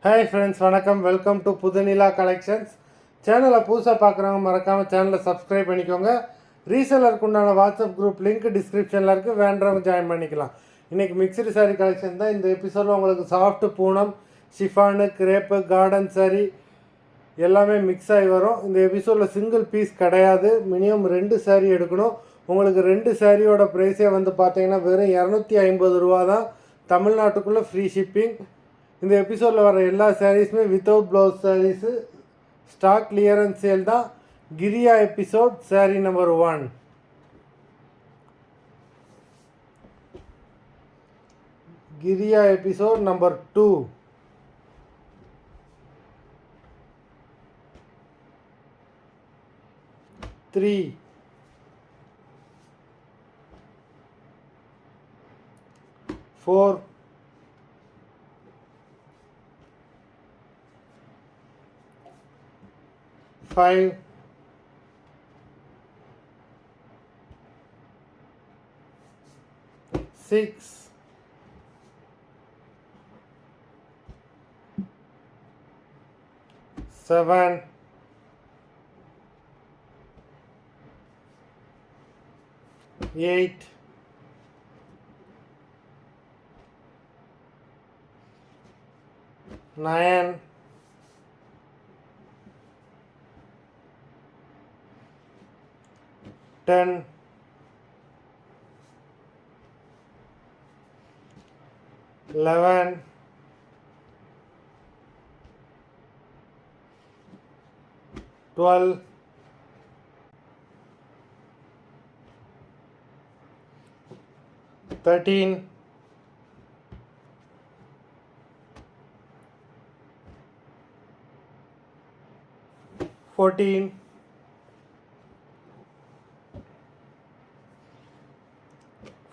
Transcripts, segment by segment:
Hi friends, வணக்கம். Welcome to Pudhunila collections. சேனலை புதுசாக பார்க்குறவங்க மறக்காமல் சேனலை சப்ஸ்கிரைப் பண்ணிக்கோங்க. ரீசேலருக்கு உண்டான வாட்ஸ்அப் குரூப் லிங்க் டிஸ்கிரிப்ஷனில் இருக்குது, வேண்டவங்க ஜாயின் பண்ணிக்கலாம். இன்றைக்கி மிக்சடு சாரீ கலெக்ஷன் தான். இந்த எபிசோடில் உங்களுக்கு soft Poonam, chiffon, crepe, garden sari எல்லாமே மிக்ஸ் ஆகி வரும். இந்த எபிசோடில் சிங்கிள் பீஸ் கிடையாது, மினிமம் 2 சாரீ எடுக்கணும். உங்களுக்கு 2 சாரியோட ப்ரைஸே வந்து பார்த்தீங்கன்னா வெறும் 250 ரூபா தான். தமிழ்நாட்டுக்குள்ளே ஃப்ரீ ஷிப்பிங். இந்த எபிசோடில் வர எல்லா சாரீஸுமே without blouse saris, stock clearance sale தான். Kriya episode sari number 1. Kriya episode number 2. 3. 4. 5. 6. 7. 8. 9. 10. 11. 12. 13. 14.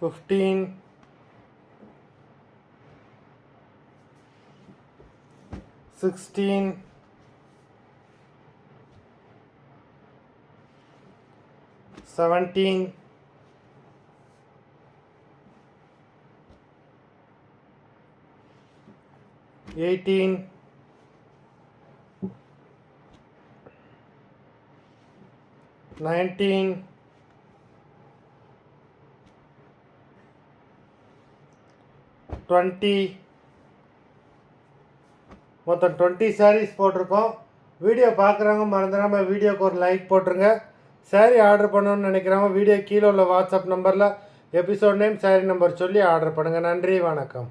15. 16. 17. 18. 19. 20. மொத்தம் 20 சாரீஸ் போட்டிருக்கோம். வீடியோ பார்க்குறவங்க மறந்துடாமல் வீடியோக்கு ஒரு லைக் போட்டுருங்க. சாரீ ஆர்டர் பண்ணணும்னு நினைக்கிறவங்க வீடியோ கீழே உள்ள வாட்ஸ்அப் நம்பரில் எபிசோட் நேம், சாரீ நம்பர் சொல்லி ஆர்டர் பண்ணுங்கள். நன்றி, வணக்கம்.